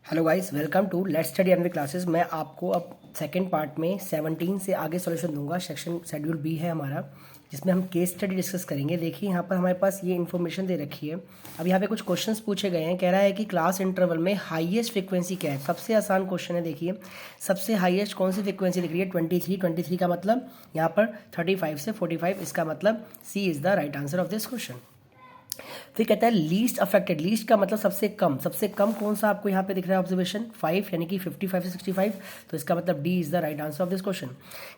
Hello guys, welcome to let's study MV classes. मैं आपको अब सेकंड पार्ट में 17 से आगे सॉल्यूशन दूंगा। सेक्शन शेड्यूल बी है हमारा, जिसमें हम केस स्टडी डिस्कस करेंगे। देखिए यहाँ पर हमारे पास ये इन्फॉर्मेशन दे रखी है। अब यहाँ पे कुछ क्वेश्चंस पूछे गए हैं। कह रहा है कि क्लास इंटरवल में हाईएस्ट फ्रीक्वेंसी क्या है। सबसे आसान क्वेश्चन है। देखिए सबसे हाईएस्ट कौन सी फ्रीक्वेंसी लिख रही है? 23। 23 का मतलब यहाँ पर 35 से 45, इसका मतलब C is the right answer of this question. फिर कहता है लीस्ट अफेक्टेड। लीस्ट का मतलब सबसे कम। सबसे कम कौन सा आपको यहाँ पे दिख रहा है? ऑब्जर्वेशन 5, यानी कि 55 से 65। तो इसका मतलब D is the right answer of this question.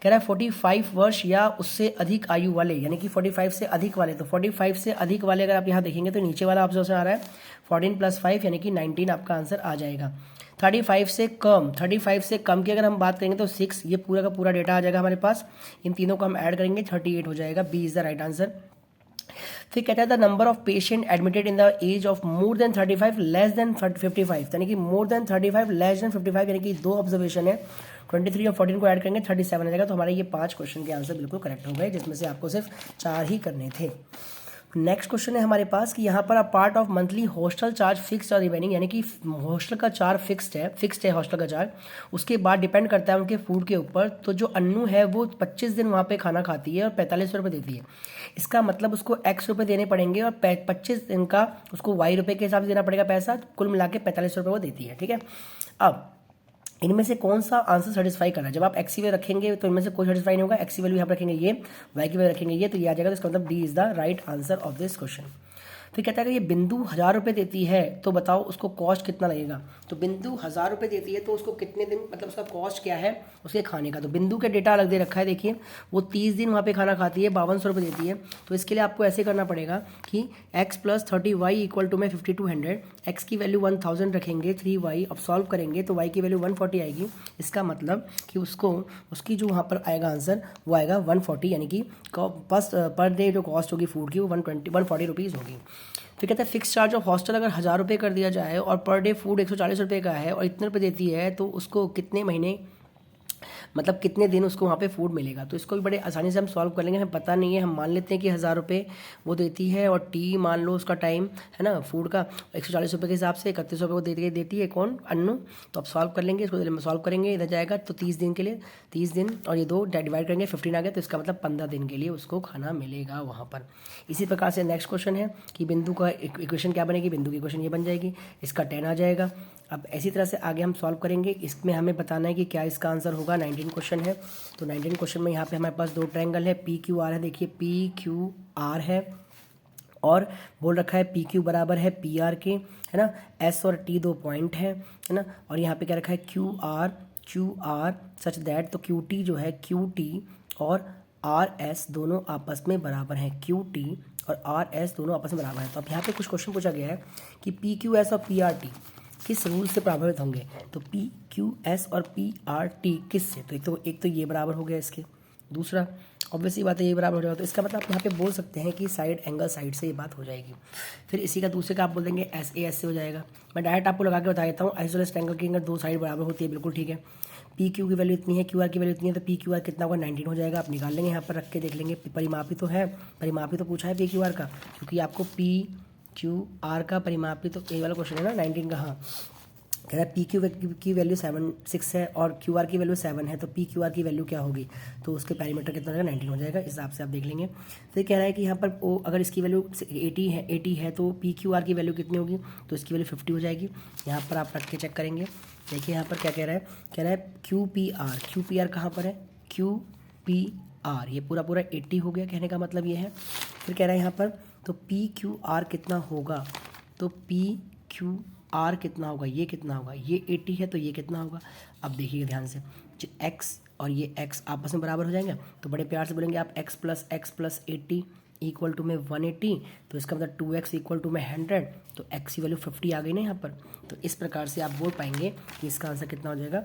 कह रहा है 45 वर्ष या उससे अधिक आयु वाले, यानी कि 45 से अधिक वाले। तो 45 से अधिक वाले अगर आप यहाँ देखेंगे तो नीचे वाला ऑब्जर्वेशन आ रहा है 14 + 5, यानी कि 19 आपका आंसर आ जाएगा। 35 से कम, 35 से कम की अगर हम बात करेंगे तो 6, ये पूरा का पूरा डेटा आ जाएगा हमारे पास। इन तीनों को हम ऐड करेंगे 38 हो जाएगा। B is the right answer. फिर कहता है the number of patient admitted in the age of more than 35 less than 55, यानी कि मोर देन 35 लेस देन 55, यानी कि दो ऑब्जर्वेशन है। 23 और 14 को ऐड करेंगे 37 आ जाएगा। तो हमारे ये 5 क्वेश्चन के आंसर बिल्कुल करेक्ट हो गए, जिसमें से आपको सिर्फ 4 ही करने थे। नेक्स्ट क्वेश्चन है हमारे पास कि यहाँ पर a part of monthly hostel charge fixed और रिमेनिंग, यानी कि हॉस्टल का चार्ज फिक्स्ड है हॉस्टल का चार्ज। उसके बाद डिपेंड करता है उनके फूड के ऊपर। तो जो अन्नू है वो 25 दिन वहाँ पे खाना खाती है और 45 रुपये देती है। इसका मतलब उसको एक्स रुपये देने पड़ेंगे और 25 दिन का उसको वाई रुपये के हिसाब से देना पड़ेगा पैसा। कुल मिला के 45 रुपये वो देती है। ठीक है, अब इनमें से कौन सा आंसर सेटिस्फाई कर रहा है? जब आप एक्स की वैल्यू रखेंगे तो इनमें से कोई सेटिस्फाई नहीं होगा। एक्स की वैल्यू यहाँ पर रखेंगे ये, वाई की वैल्यू रखेंगे ये, तो ये आ जाएगा। तो इसका मतलब D is the right answer of this question. फिर कहता है कि ये बिंदु 1000 रुपये देती है, तो बताओ उसको कॉस्ट कितना लगेगा। तो बिंदु 1000 रुपये देती है तो उसको कितने दिन, मतलब उसका कॉस्ट क्या है उसके खाने का। तो बिंदु के डेटा अलग दे रखा है। देखिए वो 30 दिन वहाँ पे खाना खाती है, 5200 रुपये देती है। तो इसके लिए आपको ऐसे करना पड़ेगा कि x + 30y = में 5200। x की वैल्यू 1000 रखेंगे, 3y अब सॉल्व करेंगे तो y की वैल्यू 140 आएगी। इसका मतलब कि उसको उसकी जो वहाँ पर आएगा आंसर वो आएगा 140, यानी कि पर डे जो कॉस्ट होगी फूड की वो 140 रुपीज़ होगी। फिर कहता है फिक्स चार्ज ऑफ हॉस्टल अगर 1000 रुपये कर दिया जाए और पर डे फूड 140 रुपये का है और इतने रुपये देती है, तो उसको कितने महीने, मतलब कितने दिन उसको वहाँ पे फूड मिलेगा। तो इसको भी बड़े आसानी से हम सॉल्व कर लेंगे। हमें पता नहीं है, हम मान लेते हैं कि 1000 रुपये वो देती है और टी मान लो उसका टाइम है ना फूड का 140 रुपये के हिसाब से 31 रुपये वो देती है कौन? अन्नू। तो अब सॉल्व कर लेंगे, इसको सॉल्व करेंगे, इधर जाएगा तो 30 दिन के लिए 30 दिन और ये 2 डिवाइड करेंगे 15 आ गया। तो इसका मतलब 15 दिन के लिए उसको खाना मिलेगा वहाँ पर। इसी प्रकार से नेक्स्ट क्वेश्चन है कि बिंदु का इक्वेशन क्या बनेगी। बिंदु की इक्वेशन ये बन जाएगी, इसका 10 आ जाएगा। अब इसी तरह से आगे हम सॉल्व करेंगे। इसमें हमें बताना है कि क्या इसका आंसर होगा। 19 क्वेश्चन है, तो 19 क्वेश्चन में यहाँ पे हमारे पास 2 ट्रायंगल है, पी क्यू आर है। देखिए पी क्यू आर है और बोल रखा है पी क्यू बराबर है पी आर के, है ना। एस और टी 2 पॉइंट है ना। और यहाँ पे क्या रखा है क्यू आर सच दैट, तो क्यू टी जो है क्यू टी और आर एस दोनों आपस में बराबर हैं। क्यू टी और आर एस दोनों आपस में बराबर हैं। तो अब यहाँ पे कुछ क्वेश्चन पूछा गया है कि पी क्यू एस और पी आर टी किस रूल से प्रभावित होंगे। तो पी क्यू एस और पी आर टी किस से? तो एक तो ये बराबर हो गया इसके, दूसरा ऑब्वियसली बात है ये बराबर हो जाएगा। तो इसका मतलब आप यहाँ पे बोल सकते हैं कि साइड एंगल साइड से ये बात हो जाएगी। फिर इसी का दूसरे का आप बोल देंगे एस ए एस से हो जाएगा। मैं डायरेक्ट आपको लगा के बता देता हूँ, आइसोलेस एंगल की अगर 2 साइड बराबर होती है, बिल्कुल ठीक है। पी क्यू की वैल्यू इतनी है, क्यू आर की वैल्यू इतनी है, तो पी क्यू आर कितना होगा? 19 हो जाएगा। आप निकाल लेंगे, यहाँ पर रख के देख लेंगे। परिमापी तो है, परिमापी तो पूछा है पी क्यू आर का, क्योंकि आपको पी क्यू आर का परिमापी तो ये वाला क्वेश्चन है ना 19 का। हाँ, कह रहा है पी क्यू की वैल्यू 6 है और क्यू आर की वैल्यू 7 है, तो पी क्यू आर की वैल्यू क्या होगी? तो उसके पैरामीटर कितना हो जाएगा? 19 हो जाएगा। इस हिसाब से आप देख लेंगे। फिर कह रहा है कि यहाँ पर अगर इसकी वैल्यू 80 है तो पी क्यू आर की वैल्यू कितनी होगी? तो इसकी वैल्यू 50 हो जाएगी। यहाँ पर आप रख के चेक करेंगे। देखिए यहाँ पर क्या कह रहा है, कह रहा है क्यू पी आर कहाँ पर है? क्यू पी आर, ये पूरा 80 हो गया। कहने का मतलब ये है। फिर कह रहा है यहाँ पर तो पी क्यू आर कितना होगा? तो पी क्यू आर कितना होगा? ये कितना होगा? ये 80 है तो ये कितना होगा? अब देखिएगा ध्यान से, जो x और ये x आपस में बराबर हो जाएंगे तो बड़े प्यार से बोलेंगे आप x + 80 = में 180। तो इसका मतलब 2x = में 100। तो x की वैल्यू 50 आ गई ना यहाँ पर। तो इस प्रकार से आप बोल पाएंगे कि इसका आंसर कितना हो जाएगा?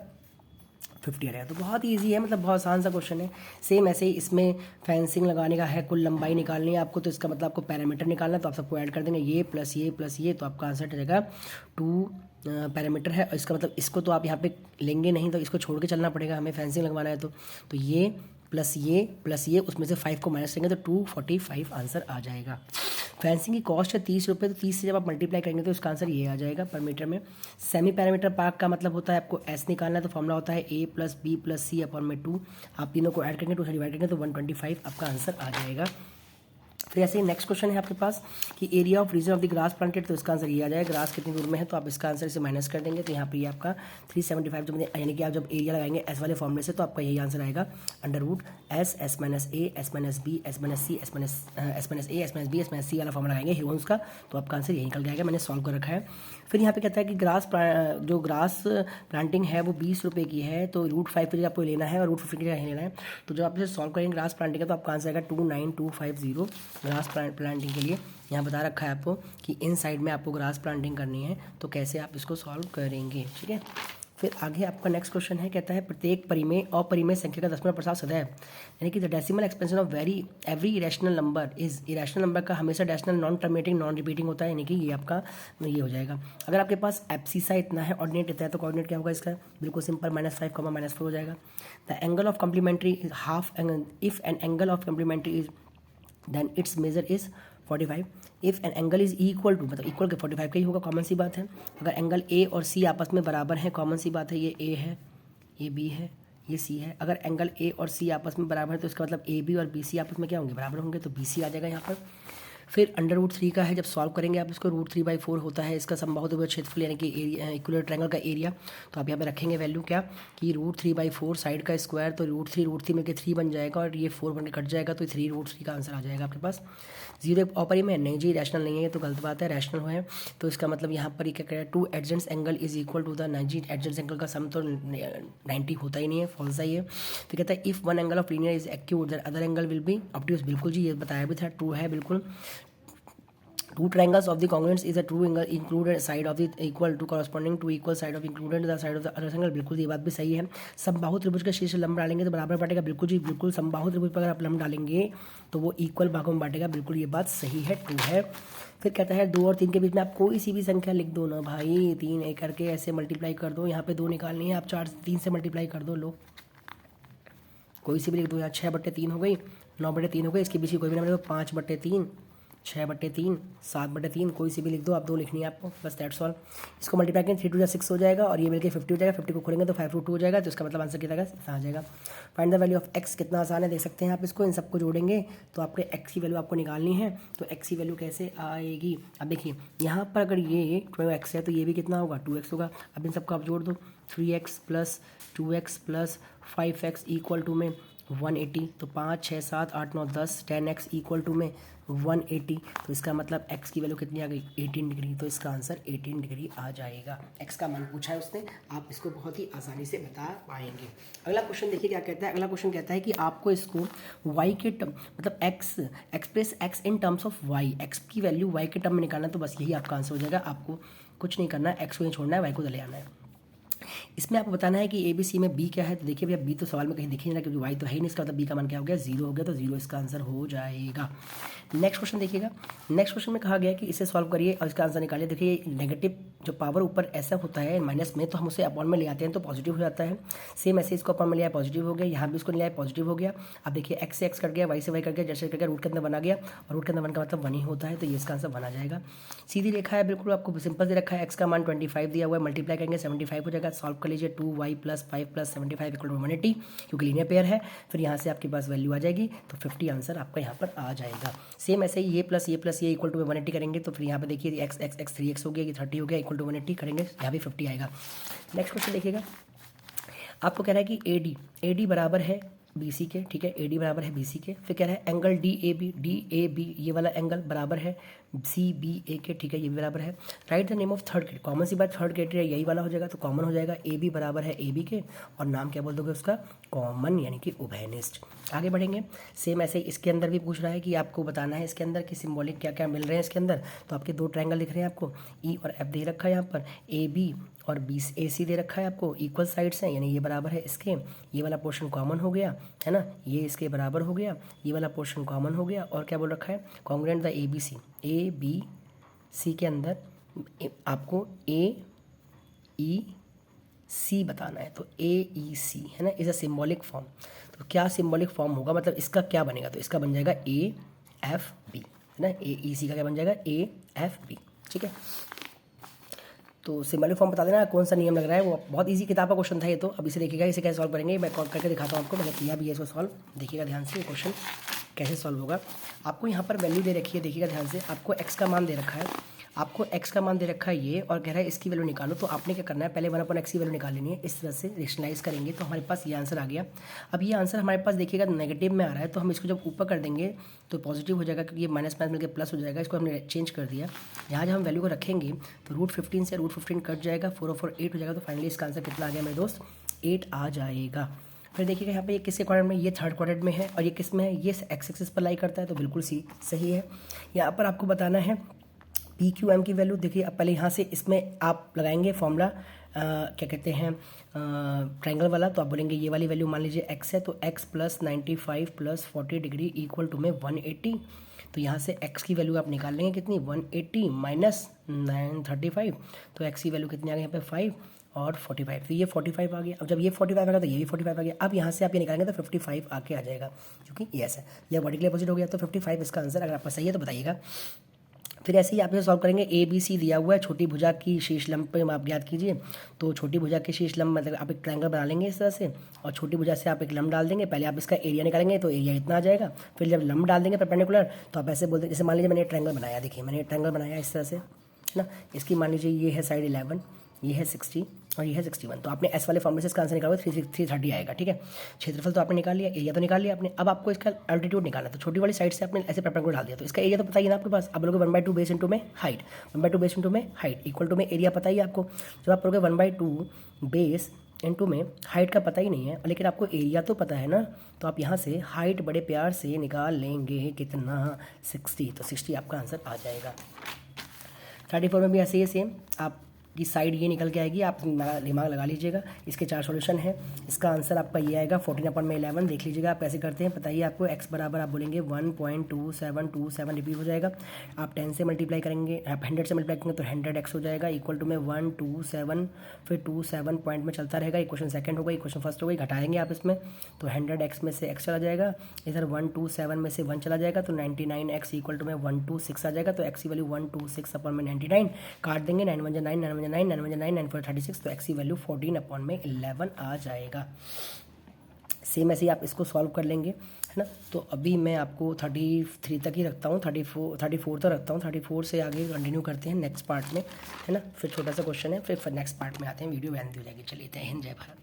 50 आ रहेगा। तो बहुत ईजी है, मतलब बहुत आसान सा क्वेश्चन है। सेम ऐसे ही इसमें फेंसिंग लगाने का है, कुल लंबाई निकालनी है आपको। तो इसका मतलब आपको पैरामीटर निकालना है, तो आप सबको ऐड कर देंगे, ये प्लस ये, तो आपका आंसर रहेगा 2 पैरामीटर है। और इसका मतलब इसको तो आप यहाँ पे लेंगे नहीं, तो इसको छोड़ के चलना पड़ेगा हमें, फेंसिंग लगवाना है तो ये प्लस ये उसमें से 5 को माइनस करेंगे तो 245 आंसर आ जाएगा। फेंसिंग की कॉस्ट है 30 रुपये, तो 30 से जब आप मल्टीप्लाई करेंगे तो इसका आंसर ये आ जाएगा पर मीटर में। सेमी पैरामीटर पार्क का मतलब होता है आपको एस निकालना है, तो फॉर्मूला होता है A + B + C अपॉन में 2। आप तीनों को ऐड करेंगे 2 से डिवाइड करेंगे तो 125 आपका आंसर आ जाएगा। फिर ऐसे ही नेक्स्ट क्वेश्चन है आपके पास कि area of region of the grass planted, तो इसका आंसर ये आ जाएगा। ग्रास कितनी दूर में है तो आप इसका आंसर इसे माइनस कर देंगे, तो यहाँ पे ये आपका 375 जो यानी कि आप जब एरिया लगाएंगे एस वाले फॉर्मूले से तो आपका यही आंसर आएगा √S S - A S - B S - C S - A S - B S - C वाला फॉर्मूला लगाएंगे ह्यूमन्स का, तो आपका आंसर यही निकल जाएगा। मैंने सॉल्व कर रखा है। फिर यहाँ पे कहता है कि जो ग्रास प्लांटिंग है वो 20 रुपये की है, तो √5 की जगह आपको लेना है और √50 की जगह लेना है। तो जब आप इसे सॉल्व करेंगे ग्रास प्लांटिंग का तो आपका आंसर आएगा 29250 ग्रास प्लांटिंग के लिए। यहाँ बता रखा है आपको कि इन साइड में आपको ग्रास प्लांटिंग करनी है, तो कैसे आप इसको सॉल्व करेंगे, ठीक है। फिर आगे आपका नेक्स्ट क्वेश्चन है, कहता है प्रत्येक परिमेय अपरिमेय संख्या का 10% सदैव, यानी कि the decimal expansion of every irrational number is, irrational number का हमेशा decimal non terminating non repeating होता है, यानी कि ये आपका ये हो जाएगा। अगर आपके पास एब्सिसा इतना है, ऑर्डिनेट इतना है, तो कोऑर्डिनेट क्या होगा इसका, बिल्कुल सिंपल -5, -4 हो जाएगा। The angle of complementary is half angle, if an angle of complementary is then its measure is 45। If an angle is equal to, मतलब इक्वल के 45 का ही होगा, कॉमन सी बात है। अगर एंगल ए और सी आपस में बराबर है, कॉमन सी बात है, ये ए है, ये बी है, ये सी है। अगर एंगल ए और सी आपस में बराबर है तो इसका मतलब ए बी और बी सी आपस में क्या होंगे, बराबर होंगे, तो बी सी आ जाएगा यहाँ पर। फिर √3 का है, जब सॉल्व करेंगे आप इसको √3/4 होता है इसका समबाहु क्षेत्रफल, यानी कि एरिया इक्विलेटरल ट्रायंगल का एरिया। तो आप यहाँ पे रखेंगे वैल्यू क्या कि √3/4 साइड का स्क्वायर, तो √3 में के 3 बन जाएगा और ये 4 बन के कट जाएगा, तो 3√3 का आंसर आ जाएगा आपके पास। 0 अपरिमेय नहीं जी, रैशनल नहीं है, तो गलत बात है, रैशनल है। तो इसका मतलब यहाँ पर क्या करें, 2 adjacent angle is equal to the 90 adjacent angle का सम, तो 90 होता ही नहीं है, फॉल्स ही है। तो कहता है if one angle of linear is acute that other angle will be obtuse, बिल्कुल जी ये बताया भी था, ट्रू है बिल्कुल। Two triangles of the congruence is a true angle included side of the equal to corresponding to equal side of included the side of the other angle, बिल्कुल ये बात भी सही है। समबाहु त्रिभुज का शीर्ष लंब डालेंगे तो बराबर बांटेगा, बिल्कुल जी बिल्कुल। समबाहु त्रिभुज पर अगर आप लंब डालेंगे तो वो इक्वल भागों में बांटेगा, बिल्कुल ये बात सही है, ट्रू है। फिर कहता है 2 और 3 के बीच में आप कोई सी भी संख्या लिख दो ना भाई, 3 एक करके ऐसे मल्टीप्लाई कर दो, यहाँ पे 2 निकालनी है, आप 3 से मल्टीप्लाई कर दो, लो कोई सी भी लिख दो। यहाँ 6/3 हो गई, 9/3 हो गई, इसके बीच की कोई भी नंबर 5/3, 6/3, 7/3, कोई सी भी लिख दो, आप 2 लिखनी है आपको, बस दैट्स ऑल। इसको मल्टीप्लाई करें 3 2 6 हो जाएगा और ये मिलकर 50 हो जाएगा, 50 को खोलेंगे तो 5√2 हो जाएगा, तो इसका मतलब आंसर कितना आ जाएगा। Find the value of x, कितना आसान है देख सकते हैं आप इसको, इन सबको जोड़ेंगे तो आपके x की वैल्यू आपको निकालनी है, तो x की वैल्यू कैसे आएगी। अब देखिए यहाँ पर अगर ये 2x है तो ये भी कितना होगा, 2x होगा। अब इन सबको आप जोड़ दो, 3x + 2x + 5x equal to में 180, तो 5 6 7 8 9 10, 10x इक्वल टू में 180, तो इसका मतलब x की वैल्यू कितनी आ गई, 18 डिग्री, तो इसका आंसर 18 डिग्री आ जाएगा। x का मान पूछा है उसने, आप इसको बहुत ही आसानी से बता पाएंगे। अगला क्वेश्चन देखिए क्या कहता है। अगला क्वेश्चन कहता है कि आपको इसको y के टर्म, मतलब express x in terms of y, x की वैल्यू y के टर्म में निकालना, तो बस यही आपका आंसर हो जाएगा। आपको कुछ नहीं करना है, x को ही छोड़ना है, y को ले आना है। इसमें आपको बताना है कि ABC में B क्या है, तो देखिए भैया B तो सवाल में कहीं दिख ही नहीं रहा, क्योंकि Y तो है ही नहीं, इसका मतलब B का मान क्या हो गया, 0 हो गया, तो 0 इसका आंसर हो जाएगा। नेक्स्ट क्वेश्चन देखिएगा। नेक्स्ट क्वेश्चन में कहा गया कि इसे सॉल्व करिए और इसका आंसर निकालिए। देखिए नेगेटिव जो पावर ऊपर ऐसा होता है माइनस में, तो हम उसे अपॉन में ले आते हैं तो पॉजिटिव हो जाता है। सेम ऐसे इसको अपॉन में लिया, पॉजिटिव हो गया, यहाँ भी इसको लिया पॉजिटिव हो गया। अब देखिए x से x कट गया, y से y कट गया, जैसे कट गया, रूट के अंदर बना गया, और रूट के अंदर 1 का मतलब 1 ही होता है, तो ये इसका आंसर बना जाएगा। सीधी रेखा है बिल्कुल, आपको सिंपल दे रखा है, x का मान 25 दिया हुआ है, मल्टीप्लाई करेंगे 75 हो जाएगा। सॉल्व कर लीजिए, 2y + 5 + 75 = 180, क्योंकि लीनियर पेयर है। फिर यहाँ से आपके पास वैल्यू आ जाएगी, तो 50 आंसर आपका यहाँ पर आ जाएगा। सेम ऐसे ही ये + ये इक्वल टू 180 करेंगे, तो फिर यहाँ पे देखिए x 3x हो गया, ये 30 हो गया, इक्वल टू 180 करेंगे, यहाँ भी 50 आएगा। नेक्स्ट क्वेश्चन देखिएगा। आपको कह रहा है कि AD बराबर है BC के, ठीक है, AD बराबर है BC के। फिर कह रहा है एंगल DAB ये वाला एंगल बराबर है CBA के, ठीक है, ये भी बराबर है। Write the name of third criteria, common सी बात, थर्ड क्राइटेरिया यही वाला हो जाएगा, तो कॉमन हो जाएगा। AB बराबर है AB के, और नाम क्या बोल दोगे उसका, कॉमन, यानी कि उभयनिष्ठ। आगे बढ़ेंगे। सेम ऐसे इसके अंदर भी पूछ रहा है कि आपको बताना है इसके अंदर कि सिंबॉलिक क्या क्या मिल रहे हैं इसके अंदर। तो आपके 2 ट्रायंगल दिख रहे हैं आपको, E और F दे रखा है यहाँ पर, AB और AC दे रखा है आपको, इक्वल साइड्स हैं, यानी ये बराबर है इसके, ये वाला पोर्शन कॉमन हो गया है ना, ये इसके बराबर हो गया, ये वाला पोर्शन कॉमन हो गया। और क्या बोल रखा है, कॉन्ग्रुएंट द ABC के अंदर आपको AEC सी बताना है, तो AEC है ना, इज़ अ सिम्बॉलिक फॉर्म। तो क्या सिम्बॉलिक फॉर्म होगा, मतलब इसका क्या बनेगा, तो इसका बन जाएगा AFB है ना, AEC का क्या बन जाएगा AFB, ठीक है। तो सिम्बॉलिक फॉर्म बता देना कौन सा नियम लग रहा है, वो बहुत इजी किताब का क्वेश्चन था ये तो। अब इसे देखिएगा, इसे कैसे सॉल्व करेंगे मैं कॉल करके दिखाता हूँ आपको, मैंने किया भी है इसको सॉल्व, देखिएगा ध्यान से क्वेश्चन कैसे सॉल्व होगा। आपको यहाँ पर वैल्यू दे रखी है, देखिएगा ध्यान से, आपको x का मान दे रखा है, आपको x का मान दे रखा है ये, और कह रहा है इसकी वैल्यू निकालो। तो आपने क्या करना है, पहले 1/x की वैल्यू निकाल लेनी है, इस तरह से रेशनलाइज करेंगे तो हमारे पास ये आंसर आ गया। अब ये आंसर हमारे पास देखिएगा नेगेटिव में आ रहा है, तो हम इसको जब ऊपर कर देंगे तो पॉजिटिव हो जाएगा, क्योंकि ये माइनस माइनस मिलकर प्लस हो जाएगा। इसको हमने चेंज कर दिया, यहाँ जब हम वैल्यू को रखेंगे तो √15 से √15 कट जाएगा, 4 और 4 8 हो जाएगा। तो फाइनली इसका आंसर कितना आ गया मेरे दोस्त, 8 आ जाएगा। फिर देखिएगा यहाँ पे ये किसके क्वाड्रेंट में, ये थर्ड क्वाड्रेंट में है, और ये किस में है, ये एक्स एक्सिस पर लाई करता है, तो बिल्कुल सही है। यहाँ पर आपको बताना है PQM की वैल्यू। देखिए अब पहले यहाँ से इसमें आप लगाएंगे फॉर्मूला, क्या कहते हैं ट्रायंगल वाला, तो आप बोलेंगे ये वाली वैल्यू मान लीजिए x है, तो x + 95 + 40 डिग्री इक्वल टू में 180। तो यहाँ से x की वैल्यू आप निकाल लेंगे कितनी, 180 माइनस 935, तो x की वैल्यू कितनी आ गई यहाँ पे 5 और 45, तो ये 45 आ गया। अब जब ये 45 आ गया तो ये भी 45 आ गया। अब यहाँ से आप ये निकालेंगे तो 55 आके आ जाएगा, क्योंकि यस है, यह वर्टिकली अपोजिट हो गया, तो 55 इसका आंसर। अगर आपका सही है तो बताइएगा। फिर ऐसे ही आप इसे सॉल्व करेंगे, ABC दिया हुआ है, छोटी भुजा की शीर्ष लंब पे आप ज्ञात कीजिए। तो छोटी भुजा के शीर्ष लंब मतलब आप एक ट्रायंगल बना लेंगे इस तरह से, और छोटी भुजा से आप एक लंब डाल देंगे। पहले आप इसका एरिया निकालेंगे, तो एरिया इतना आ जाएगा। फिर जब लंब डाल देंगे परपेंडिकुलर, तो आप ऐसे बोलते, जैसे मान लीजिए मैंने ट्रायंगल बनाया, देखिए मैंने ट्रायंगल बनाया इस तरह से, है ना। इसकी मान लीजिए ये है साइड 11, ये है 60 और ये है 61। तो आपने एस वाले फॉर्मूले से इसका आंसर निकाला 330 आएगा, ठीक है। क्षेत्रफल तो आपने निकाल लिया, एरिया तो निकाल लिया आपने। अब आपको इसका अल्टीट्यूड निकालना है, तो छोटी वाली साइड से आपने ऐसे परपेंडिकुलर डाल दिया, तो इसका एरिया तो पता ही ना आपके पास। अब बोलोगे 1/2 बेस इंटू में हाइट, 1/2 बेस इंटू में हाइट इक्वल टू में एरिया पता ही है आपको। जब आप बोलोगे 1/2 बेस इंटू में हाइट का पता ही नहीं है, लेकिन आपको एरिया तो पता है ना, तो आप यहाँ से हाइट बड़े प्यार से निकाल लेंगे, कितना 60, तो 60 आपका आंसर आ जाएगा। 34 में भी ऐसे ही सेम, आप की साइड ये निकल के आएगी, आप दिमाग लगा लीजिएगा। इसके 4 सॉल्यूशन है, इसका आंसर आपका ये आएगा 14/11। देख लीजिएगा आप कैसे करते हैं, बताइए आपको। x बराबर आप बोलेंगे 1.2727 रिपीट हो जाएगा। आप 10 से मल्टीप्लाई करेंगे, आप 100 से मल्टीप्लाई करेंगे तो 100x हो जाएगा इक्वल टू में 127, फिर 27 पॉइंट में चलता रहेगा। इक्वेशन सेकंड हो गई, इक्वेशन फर्स्ट हो गई, घटाएंगे आप इसमें, तो 100x में से x चला जाएगा, इधर 127 में से 1 चला जाएगा, तो 99x इक्वल टू में 126 आ जाएगा। तो x की वैल्यू 126/99 काट देंगे, 9 × 9 9 9 9 9 9 4 36, तो x की वैल्यू 14/11 आ जाएगा। सेम ऐसे ही आप इसको सॉल्व कर लेंगे, है ना। तो अभी मैं आपको 33 तक ही रखता हूँ, 34 तक रखता हूँ। 34 से आगे कंटिन्यू करते हैं नेक्स्ट पार्ट में, है ना। फिर छोटा सा क्वेश्चन है, फिर नेक्स्ट पार्ट में आते हैं। वीडियो बंद हो जाएगी। चलिए, जय हिंद, जय भारत।